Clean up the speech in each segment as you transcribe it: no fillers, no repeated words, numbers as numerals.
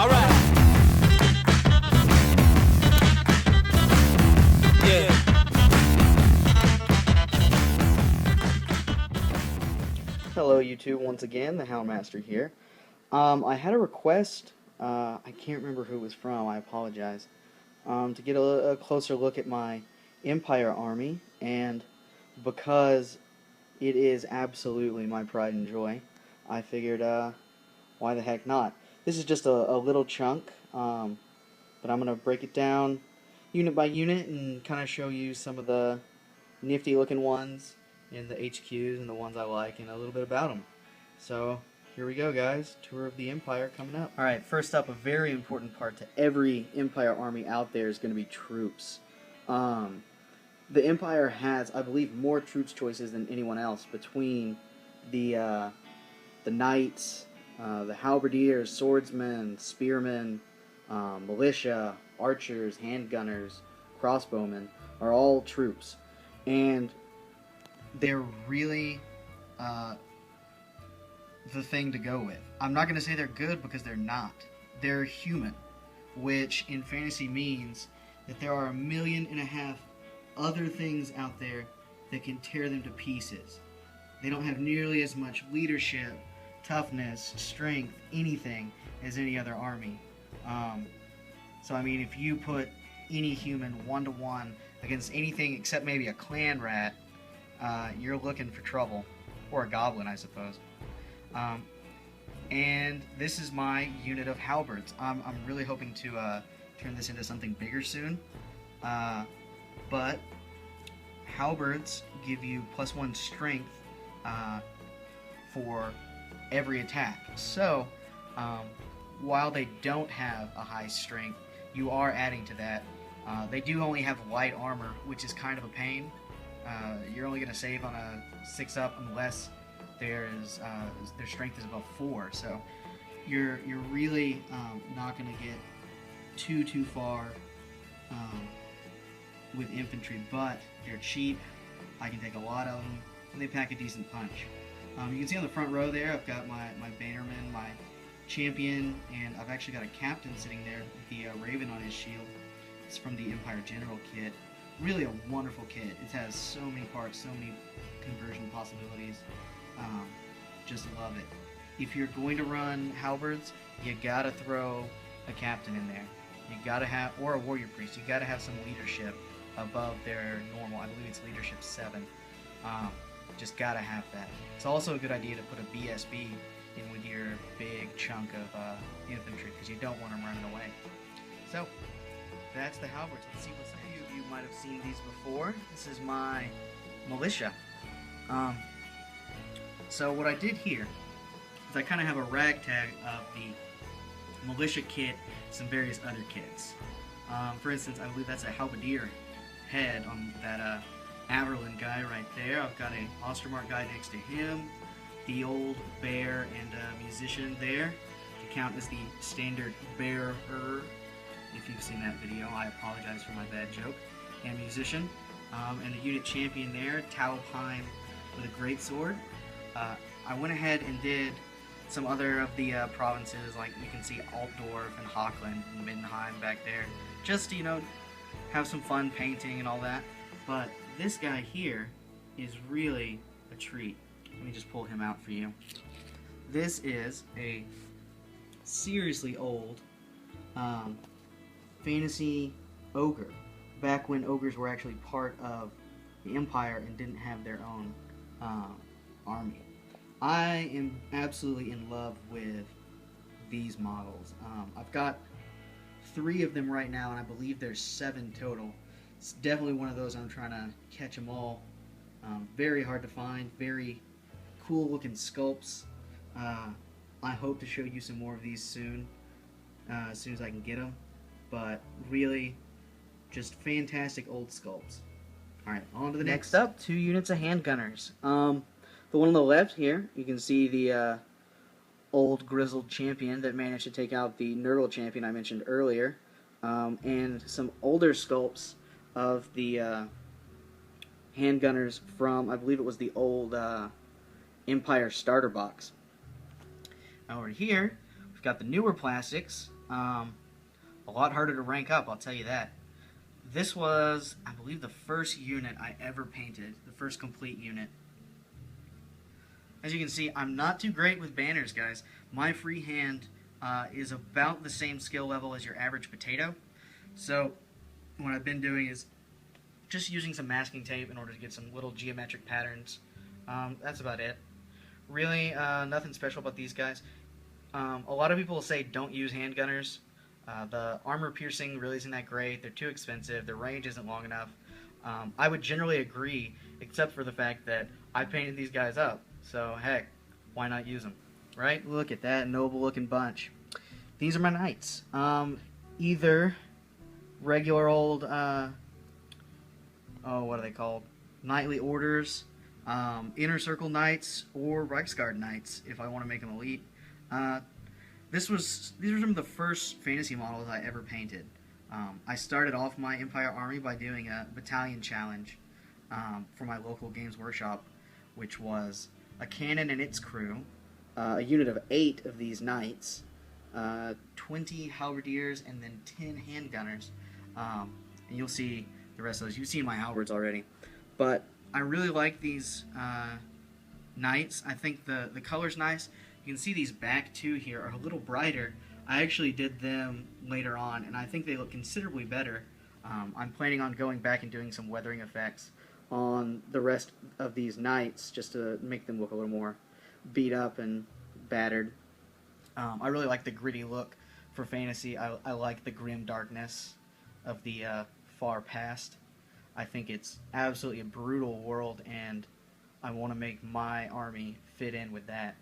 Alright. Yeah. Hello YouTube, once again, the Houndmaster here. I had a request, I can't remember who it was from, I apologize, to get a closer look at my Empire army, and because it is absolutely my pride and joy, I figured, why the heck not. This is just a little chunk, but I'm going to break it down unit by unit and kind of show you some of the nifty looking ones and the HQs and the ones I like and a little bit about them. So here we go, guys. Tour of the Empire coming up. Alright, first up, a very important part to every Empire army out there is going to be troops. The Empire has, I believe, more troops choices than anyone else between the knights, the halberdiers, swordsmen, spearmen, militia, archers, handgunners, crossbowmen are all troops. And they're really the thing to go with. I'm not going to say they're good because they're not. They're human, which in fantasy means that there are 1.5 million other things out there that can tear them to pieces. They don't have nearly as much leadership, toughness, strength, anything as any other army. So I mean, if you put any human 1-to-1 against anything except maybe a clan rat, you're looking for trouble. Or a goblin, I suppose. And this is my unit of halberds. I'm really hoping to turn this into something bigger soon. But halberds give you +1 strength for every attack. So, while they don't have a high strength, you are adding to that. They do only have light armor, which is kind of a pain. You're only going to save on a 6-up unless their strength is above 4. So you're really not going to get too far with infantry, but they're cheap. I can take a lot of them, and they pack a decent punch. You can see on the front row there, I've got my bannerman, my champion, and I've actually got a captain sitting there with the raven on his shield. It's from the Empire General kit. Really a wonderful kit. It has so many parts, so many conversion possibilities. Just love it. If you're going to run halberds, you gotta throw a captain in there. You gotta have, or a warrior priest. You gotta have some leadership above their normal. I believe it's leadership 7. Just gotta have that. It's also a good idea to put a BSB in with your big chunk of infantry because you don't want them running away. So that's the halberds. Let's see what's next. You might have seen these before. This is my militia. So what I did here is I kind of have a ragtag of the militia kit, some various other kits. For instance, I believe that's a halberdier head on that Averlin guy right there. I've got a OSTERMARK guy next to him, the old bear and musician there to count as the standard bearer. If you've seen that video, I apologize for my bad joke. And musician, and the unit champion there, Talpine with a great sword. I went ahead and did some other of the provinces, like you can see Altdorf and Hochland and Mindenheim back there, just to, you know, have some fun painting and all that. But this guy here is really a treat. Let me just pull him out for you. This is a seriously old fantasy ogre, back when ogres were actually part of the Empire and didn't have their own army. I am absolutely in love with these models. I've got 3 of them right now, and I believe there's 7 total. It's definitely one of those I'm trying to catch them all. Very hard to find, very cool looking sculpts. I hope to show you some more of these soon, as soon as I can get them. But really, just fantastic old sculpts. Alright, on to the next up, 2 units of handgunners. The one on the left here, you can see the old grizzled champion that managed to take out the Nurgle champion I mentioned earlier, and some older sculpts of the handgunners from, I believe it was the old Empire starter box. Over here, we've got the newer plastics. A lot harder to rank up, I'll tell you that. This was, I believe, the first unit I ever painted, the first complete unit. As you can see, I'm not too great with banners, guys. My freehand is about the same skill level as your average potato. So what I've been doing is just using some masking tape in order to get some little geometric patterns. That's about it. Really, nothing special about these guys. A lot of people will say don't use handgunners. The armor piercing really isn't that great. They're too expensive. Their range isn't long enough. I would generally agree, except for the fact that I painted these guys up. So, heck, why not use them? Right? Look at that noble-looking bunch. These are my knights. Either regular old, what are they called? Knightly orders, Inner Circle Knights, or Reichsguard Knights, if I want to make them elite. These were some of the first fantasy models I ever painted. I started off my Empire Army by doing a battalion challenge for my local Games Workshop, which was a cannon and its crew, a unit of 8 of these knights, 20 halberdiers, and then 10 handgunners. And you'll see the rest of those. You've seen my halberds already. But I really like these knights. I think the color's nice. You can see these back two here are a little brighter. I actually did them later on, and I think they look considerably better. I'm planning on going back and doing some weathering effects on the rest of these knights just to make them look a little more beat up and battered. I really like the gritty look for fantasy. I like the grim darkness of the far past. I think it's absolutely a brutal world, and I want to make my army fit in with that.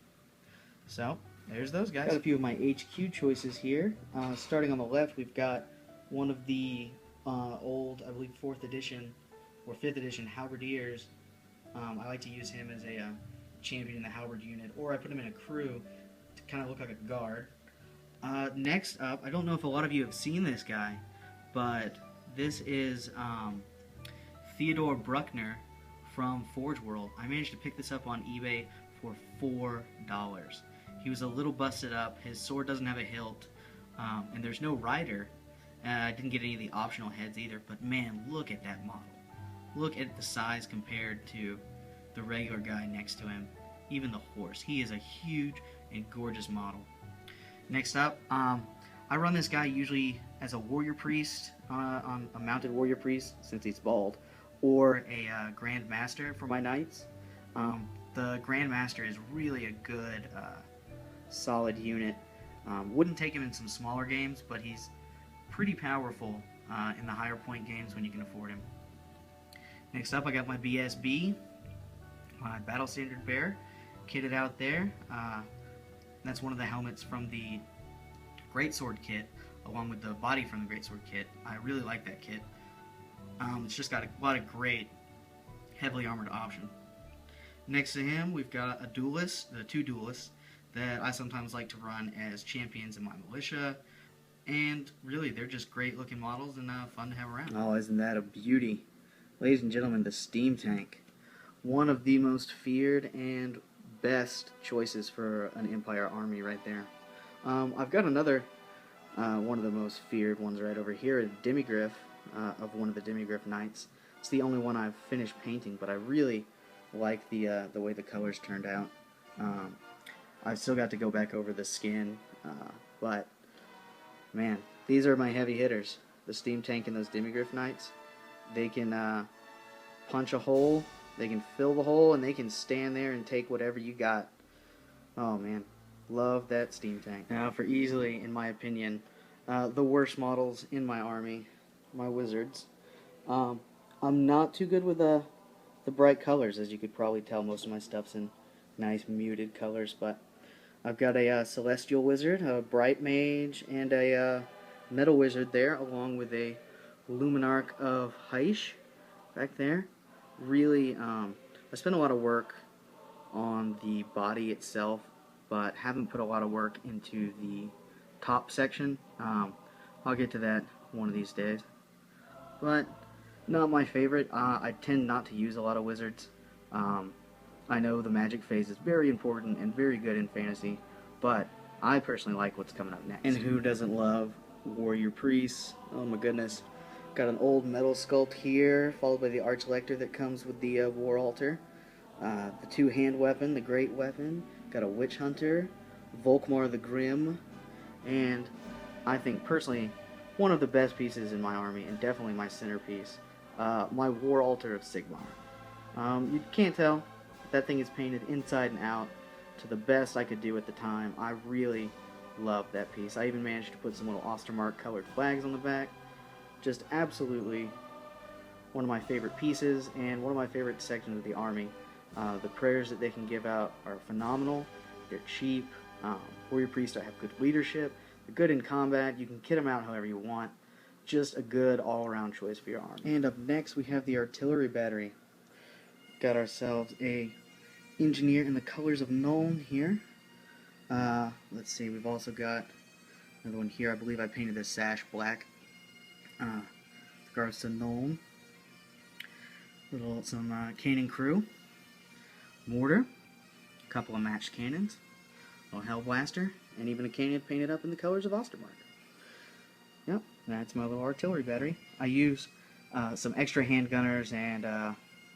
So, there's those guys. Got a few of my HQ choices here. Starting on the left, we've got one of the old, I believe, 4th edition or 5th edition halberdiers. I like to use him as a champion in the halberd unit, or I put him in a crew to kind of look like a guard. Next up, I don't know if a lot of you have seen this guy, but this is Theodore Bruckner from Forge World. I managed to pick this up on eBay for $4. He was a little busted up, his sword doesn't have a hilt, and there's no rider. I didn't get any of the optional heads either, but man, look at that model. Look at the size compared to the regular guy next to him. Even the horse. He is a huge and gorgeous model. Next up, I run this guy usually as a warrior priest, on a mounted warrior priest, since he's bald, or a Grand Master for my knights. The Grand Master is really a good, solid unit. Wouldn't take him in some smaller games, but he's pretty powerful in the higher point games when you can afford him. Next up, I got my BSB, my Battle Standard Bear, kitted out there. That's one of the helmets from the Greatsword kit, along with the body from the Greatsword kit. I really like that kit. It's just got a lot of great, heavily armored options. Next to him, we've got a duelist, the 2 duelists, that I sometimes like to run as champions in my militia. And really, they're just great looking models and fun to have around. Oh, isn't that a beauty? Ladies and gentlemen, the Steam Tank. One of the most feared and best choices for an Empire army right there. I've got another one of the most feared ones right over here, a Demigryph of one of the Demigryph Knights. It's the only one I've finished painting, but I really like the way the colors turned out. I've still got to go back over the skin, but man, these are my heavy hitters. The Steam Tank and those Demigryph Knights. They can punch a hole, they can fill the hole, and they can stand there and take whatever you got. Oh man, love that Steam Tank. Now for easily, in my opinion, the worst models in my army, my wizards. I'm not too good with the bright colors, as you could probably tell. Most of my stuff's in nice muted colors, but I've got a Celestial Wizard, a Bright Mage, and a Metal Wizard there, along with a Luminarch of Heish back there. Really, I spent a lot of work on the body itself, but haven't put a lot of work into the top section. I'll get to that one of these days. But not my favorite. I tend not to use a lot of wizards. I know the magic phase is very important and very good in fantasy, but I personally like what's coming up next. And who doesn't love warrior priests? Oh my goodness. Got an old metal sculpt here, followed by the arch lector that comes with the war altar. The two-hand weapon, the great weapon. Got a witch hunter, Volkmar the Grim, and I think personally one of the best pieces in my army, and definitely my centerpiece, my war altar of Sigmar. You can't tell, that thing is painted inside and out to the best I could do at the time. I really love that piece. I even managed to put some little OSTERMARK colored flags on the back. Just absolutely one of my favorite pieces and one of my favorite sections of the army. The prayers that they can give out are phenomenal. They're cheap. Warrior priests have good leadership. They're good in combat. You can kit them out however you want. Just a good all-around choice for your army. And up next we have the artillery battery. Got ourselves a engineer in the colors of Nuln here. Let's see, we've also got another one here. I believe I painted this sash black. Regards to Nuln. Some cannon crew. Mortar. A couple of matched cannons. A little Hellblaster. And even a cannon painted up in the colors of OSTERMARK. Yep, that's my little artillery battery. I use some extra handgunners and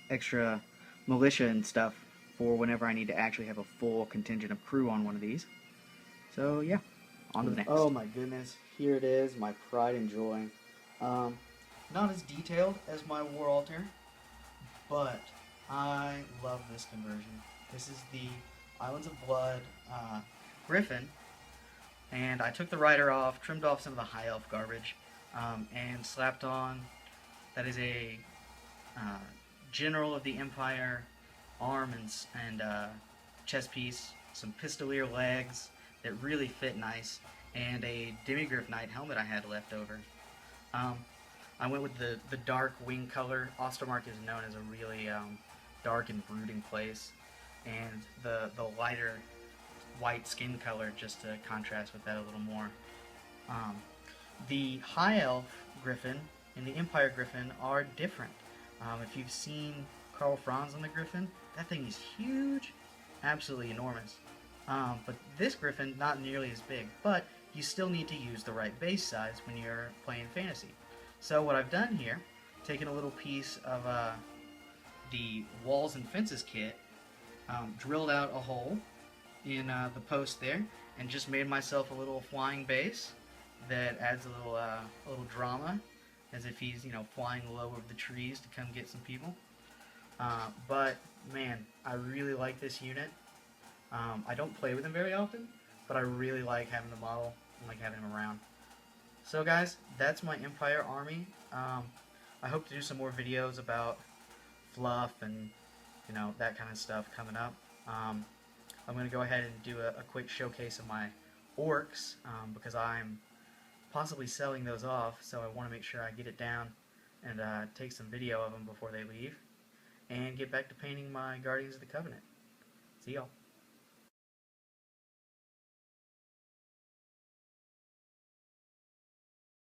extra militia and stuff for whenever I need to actually have a full contingent of crew on one of these. So yeah, on to the next. Oh my goodness, here it is, my pride and joy. Not as detailed as my war altar, but I love this conversion. This is the Islands of Blood Griffin, and I took the rider off, trimmed off some of the high elf garbage, and slapped on, that is a General of the Empire arm and chest piece, some pistolier legs that really fit nice, and a Demigryph Knight helmet I had left over. I went with the dark wing color. OSTERMARK is known as a really dark and brooding place, and the lighter white skin color just to contrast with that a little more. The High Elf Griffin and the Empire Griffin are different. If you've seen Karl Franz on the Griffin, that thing is huge, absolutely enormous. But this Griffin, not nearly as big, but you still need to use the right base size when you're playing fantasy. So what I've done here, taken a little piece of the walls and fences kit, drilled out a hole in the post there, and just made myself a little flying base that adds a little drama, as if he's flying low over the trees to come get some people. But man, I really like this unit. I don't play with him very often, but I really like having the model and like having him around. So guys, that's my Empire army. I hope to do some more videos about fluff and that kind of stuff coming up. I'm going to go ahead and do a quick showcase of my orcs because I'm possibly selling those off, so I want to make sure I get it down and take some video of them before they leave, and get back to painting my Guardians of the Covenant. See y'all.